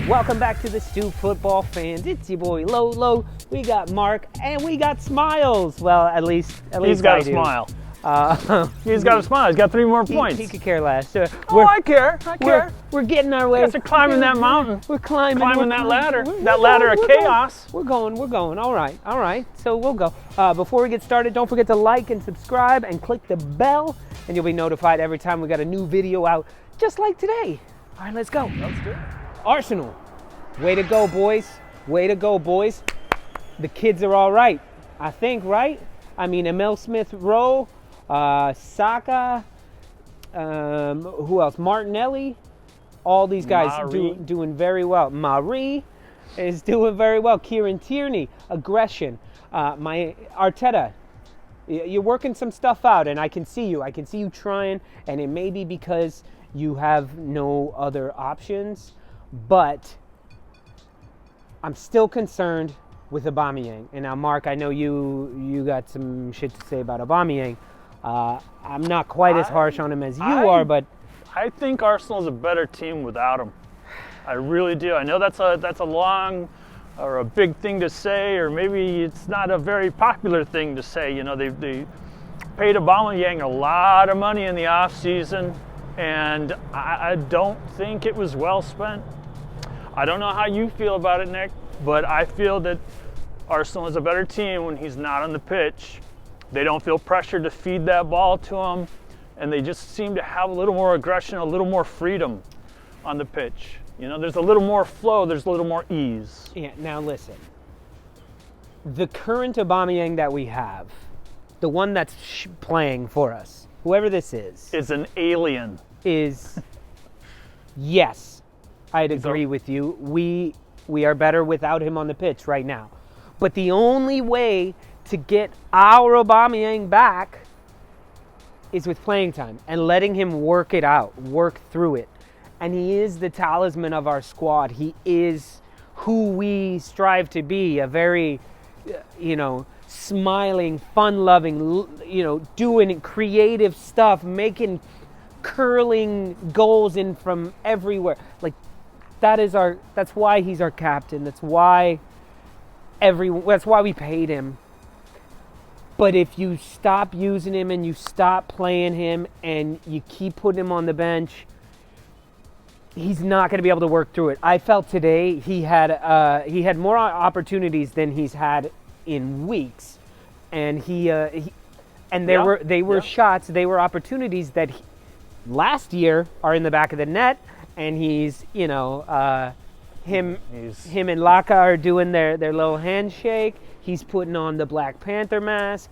Welcome back to the Stoop Football Fans. It's your boy Lolo. We got Mark and we got Smiles. Well, at least he's got a smile. He's got a smile. He's got 3 more points. He could care less. I care. I care. We're getting our way. We're climbing that mountain. We're climbing that ladder. That ladder of chaos. We're going. All right. So we'll go. Before we get started, don't forget to like and subscribe and click the bell, and you'll be notified every time we got a new video out, just like today. All right, let's go. Let's do it. Arsenal, way to go, boys. Way to go, boys. The kids are all right, I think, right? I mean, Emile Smith-Rowe, Saka, who else? Martinelli. All these guys doing very well. Marie is doing very well. Kieran Tierney, aggression. My Arteta, you're working some stuff out, and I can see you. I can see you trying, and it may be because you have no other options. But I'm still concerned with Aubameyang. And now, Mark, I know you got some shit to say about Aubameyang. I'm not quite as harsh on him as you are, but I think Arsenal's a better team without him. I really do. I know that's a long or a big thing to say, or maybe it's not a very popular thing to say. You know, they paid Aubameyang a lot of money in the offseason, and I don't think it was well spent. I don't know how you feel about it, Nick, but I feel that Arsenal is a better team when he's not on the pitch. They don't feel pressure to feed that ball to him, and they just seem to have a little more aggression, a little more freedom on the pitch. You know, there's a little more flow, there's a little more ease. Yeah, now listen. The current Aubameyang that we have, the one that's playing for us, whoever this is an alien. Yes. I'd agree with you. We are better without him on the pitch right now. But the only way to get our Aubameyang back is with playing time and letting him work it out, work through it. And he is the talisman of our squad. He is who we strive to be, a very, smiling, fun-loving, doing creative stuff, making curling goals in from everywhere. Like, that's why he's our captain. That's why we paid him. But if you stop using him and you stop playing him and you keep putting him on the bench, he's not going to be able to work through it. I felt today he had more opportunities than he's had in weeks, and they were shots, they were opportunities that last year are in the back of the net. And he's, him and Laca are doing their little handshake. He's putting on the Black Panther mask.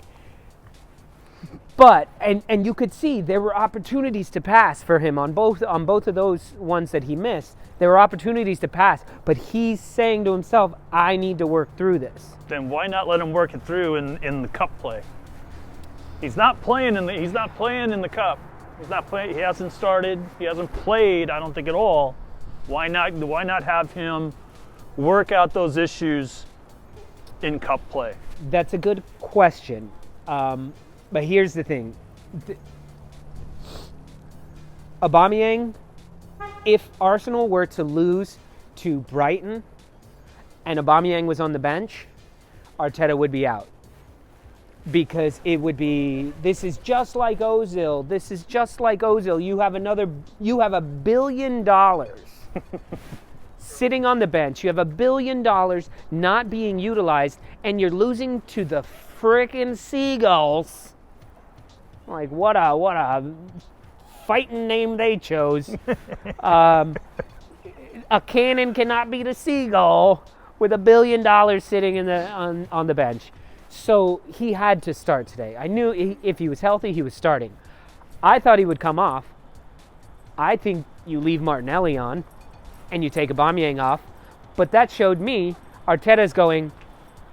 But and you could see there were opportunities to pass for him on both of those ones that he missed. There were opportunities to pass, but he's saying to himself, "I need to work through this." Then why not let him work it through in the cup play? He's not playing in the cup. He's not playing. He hasn't started. He hasn't played, I don't think, at all. Why not have him work out those issues in cup play? That's a good question. But here's the thing. Aubameyang, if Arsenal were to lose to Brighton and Aubameyang was on the bench, Arteta would be out. Because it would be, this is just like Ozil. This is just like Ozil. You have $1 billion sitting on the bench. You have $1 billion not being utilized, and you're losing to the frickin' Seagulls. Like, what a fighting name they chose. A cannon cannot beat a seagull with $1 billion sitting on the bench. So he had to start today. I knew if he was healthy, he was starting. I thought he would come off. I think you leave Martinelli on and you take Aubameyang off. But that showed me Arteta's going,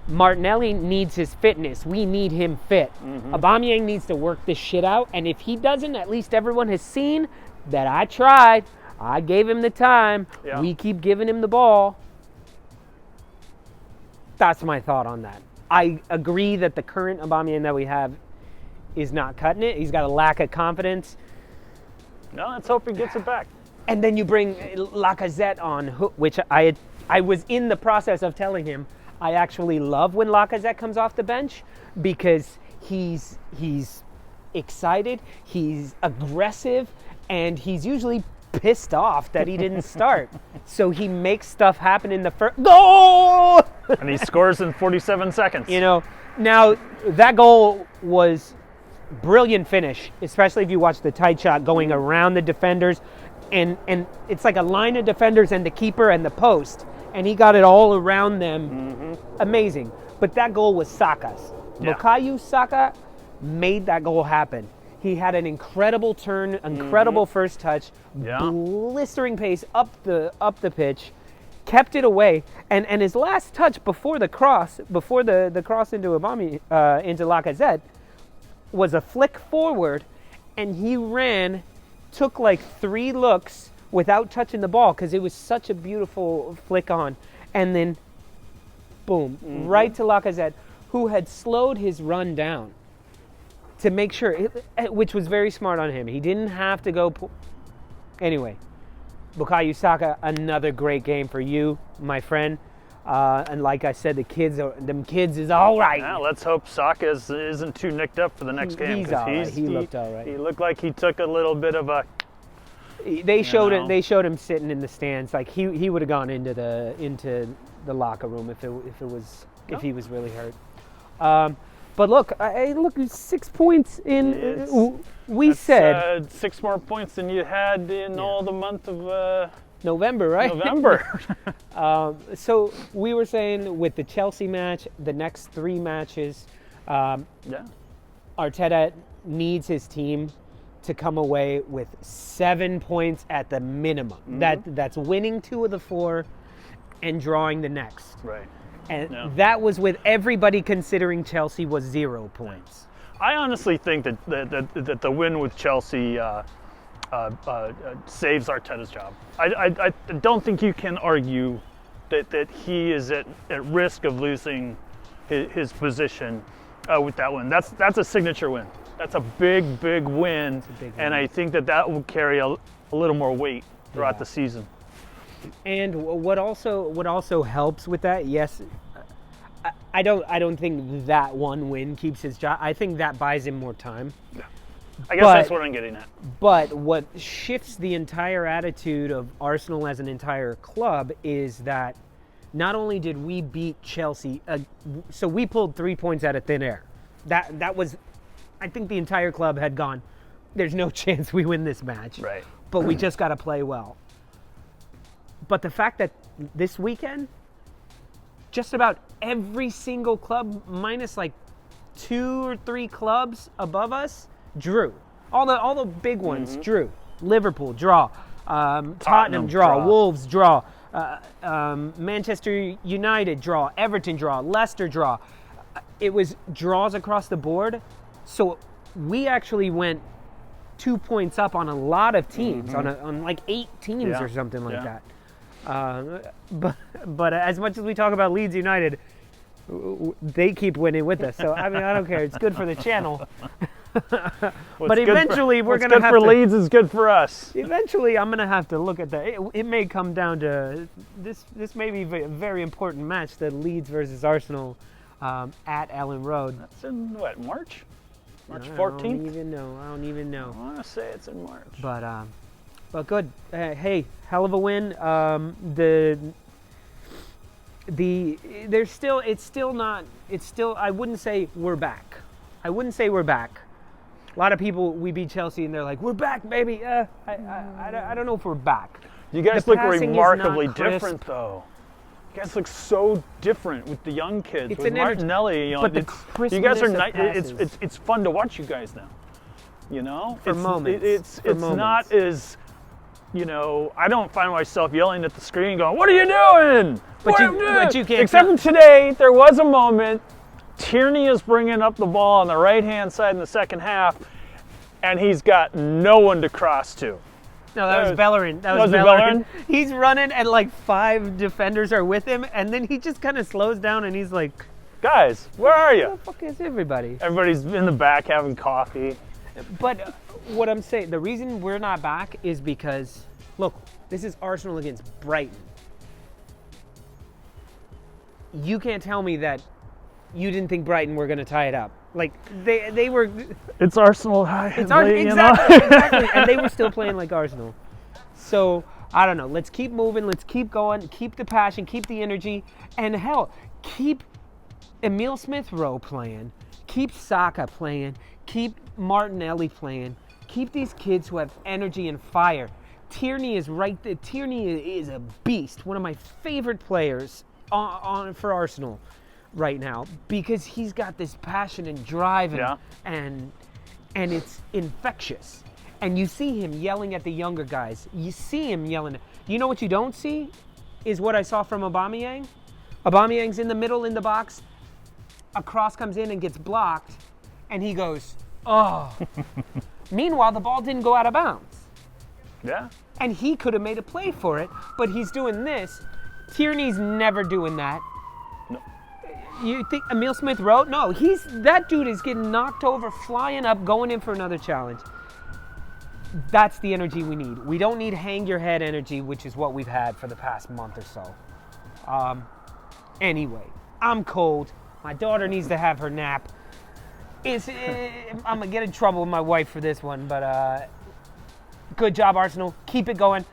Martinelli needs his fitness. We need him fit. Mm-hmm. Aubameyang needs to work this shit out. And if he doesn't, at least everyone has seen that I tried. I gave him the time. Yeah. We keep giving him the ball. That's my thought on that. I agree that the current Aubameyang that we have is not cutting it. He's got a lack of confidence. No, let's hope he gets it back. And then you bring Lacazette on, which I was in the process of telling him I actually love when Lacazette comes off the bench because he's excited, he's aggressive, and he's usually pissed off that he didn't start. So he makes stuff happen in the first goal! And he scores in 47 seconds. You know, now that goal was brilliant finish, especially if you watch the tight shot going around the defenders, and it's like a line of defenders and the keeper and the post, and he got it all around them. Amazing. But that goal was Saka's. Yeah. Bukayo Saka made that goal happen. He had an incredible turn, incredible first touch, blistering pace up the pitch, kept it away, and his last touch before the cross into into Lacazette was a flick forward, and he ran, took like 3 looks without touching the ball because it was such a beautiful flick on, and then boom, right to Lacazette, who had slowed his run down to make sure, which was very smart on him. He didn't have to go. Anyway, Bukayo Saka, another great game for you, my friend. And like I said, them kids is all right. Yeah, let's hope Saka isn't too nicked up for the next game. He's all right. He looked all right. He looked like he took a little bit of a. They showed him sitting in the stands. Like he would have gone into the locker room if he was really hurt. But look, 6 points in. We said 6 more points than you had in all the month of November, right? November. So we were saying with the Chelsea match, the next 3 matches, Arteta needs his team to come away with 7 points at the minimum. That's winning 2 of the 4 and drawing the next. Right. And that was with everybody considering Chelsea was 0 points. I honestly think that the win with Chelsea saves Arteta's job. I don't think you can argue that he is at risk of losing his position with that win. That's a signature win. That's a big win, and I think that will carry a little more weight throughout the season. And what also helps with that, yes, I don't think that one win keeps his job. I think that buys him more time. Yeah. I guess that's what I'm getting at. But what shifts the entire attitude of Arsenal as an entire club is that not only did we beat Chelsea, so we pulled 3 points out of thin air. That was, I think the entire club had gone, there's no chance we win this match. Right. But we just got to play well. But the fact that this weekend, just about every single club, minus like 2 or 3 clubs above us, drew. All the big ones drew. Liverpool, draw. Tottenham, draw. Wolves, draw. Manchester United, draw. Everton, draw. Leicester, draw. It was draws across the board. So we actually went 2 points up on a lot of teams, on like 8 teams or something like that. But as much as we talk about Leeds United, they keep winning with us. So I mean, I don't care. It's good for the channel. But eventually, we're going to have to. What's good for Leeds is good for us. Eventually, I'm going to have to look at that. It may come down to this. This may be a very important match, the Leeds versus Arsenal at Ellen Road. That's in what, March? March 14th. I don't even know. I want to say it's in March. But good. Hey, hell of a win. I wouldn't say we're back. A lot of people, we beat Chelsea and they're like, we're back, baby. I don't know if we're back. You guys look remarkably different, though. You guys look so different with the young kids. With Martinelli, but you guys are nice. It's fun to watch you guys now. You know, for moments. It's not as, you know, I don't find myself yelling at the screen going, "What are you doing?" But you can't. Except for today, there was a moment. Tierney is bringing up the ball on the right-hand side in the second half, and he's got no one to cross to. No, that was Bellerin. That was Bellerin. He's running, and like 5 defenders are with him, and then he just kind of slows down, and he's like, "Guys, where are you?" Where the fuck is everybody? Everybody's in the back having coffee. But what I'm saying, the reason we're not back is because Look, this is Arsenal against Brighton. You can't tell me that you didn't think Brighton were going to tie it up. Like, they were... It's Arsenal. Exactly. And they were still playing like Arsenal. So, I don't know. Let's keep moving. Let's keep going. Keep the passion. Keep the energy. And hell, keep Emile Smith-Rowe playing. Keep Saka playing. Keep Martinelli playing. Keep these kids who have energy and fire. Tierney is right there. Tierney is a beast. One of my favorite players for Arsenal right now, because he's got this passion and drive and it's infectious. And you see him yelling at the younger guys. You see him yelling. You know what you don't see is what I saw from Aubameyang. Aubameyang's in the middle in the box. A cross comes in and gets blocked, and he goes, oh. Meanwhile, the ball didn't go out of bounds. Yeah. And he could have made a play for it, but he's doing this. Tierney's never doing that. No. You think Emile Smith-Rowe? No, that dude is getting knocked over, flying up, going in for another challenge. That's the energy we need. We don't need hang your head energy, which is what we've had for the past month or so. Anyway, I'm cold. My daughter needs to have her nap. I'm going to get in trouble with my wife for this one, but good job, Arsenal. Keep it going.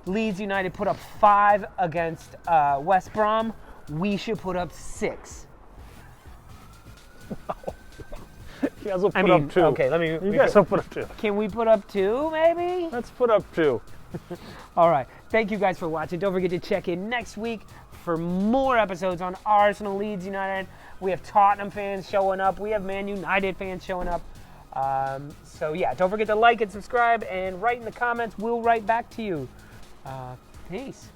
Leeds United put up 5 against West Brom. We should put up 6. You guys will put up 2. Okay, You guys will put up 2. Can we put up 2, maybe? Let's put up 2. All right. Thank you guys for watching. Don't forget to check in next week for more episodes on Arsenal, Leeds United. We have Tottenham fans showing up. We have Man United fans showing up. So, yeah, don't forget to like and subscribe and write in the comments. We'll write back to you. Peace.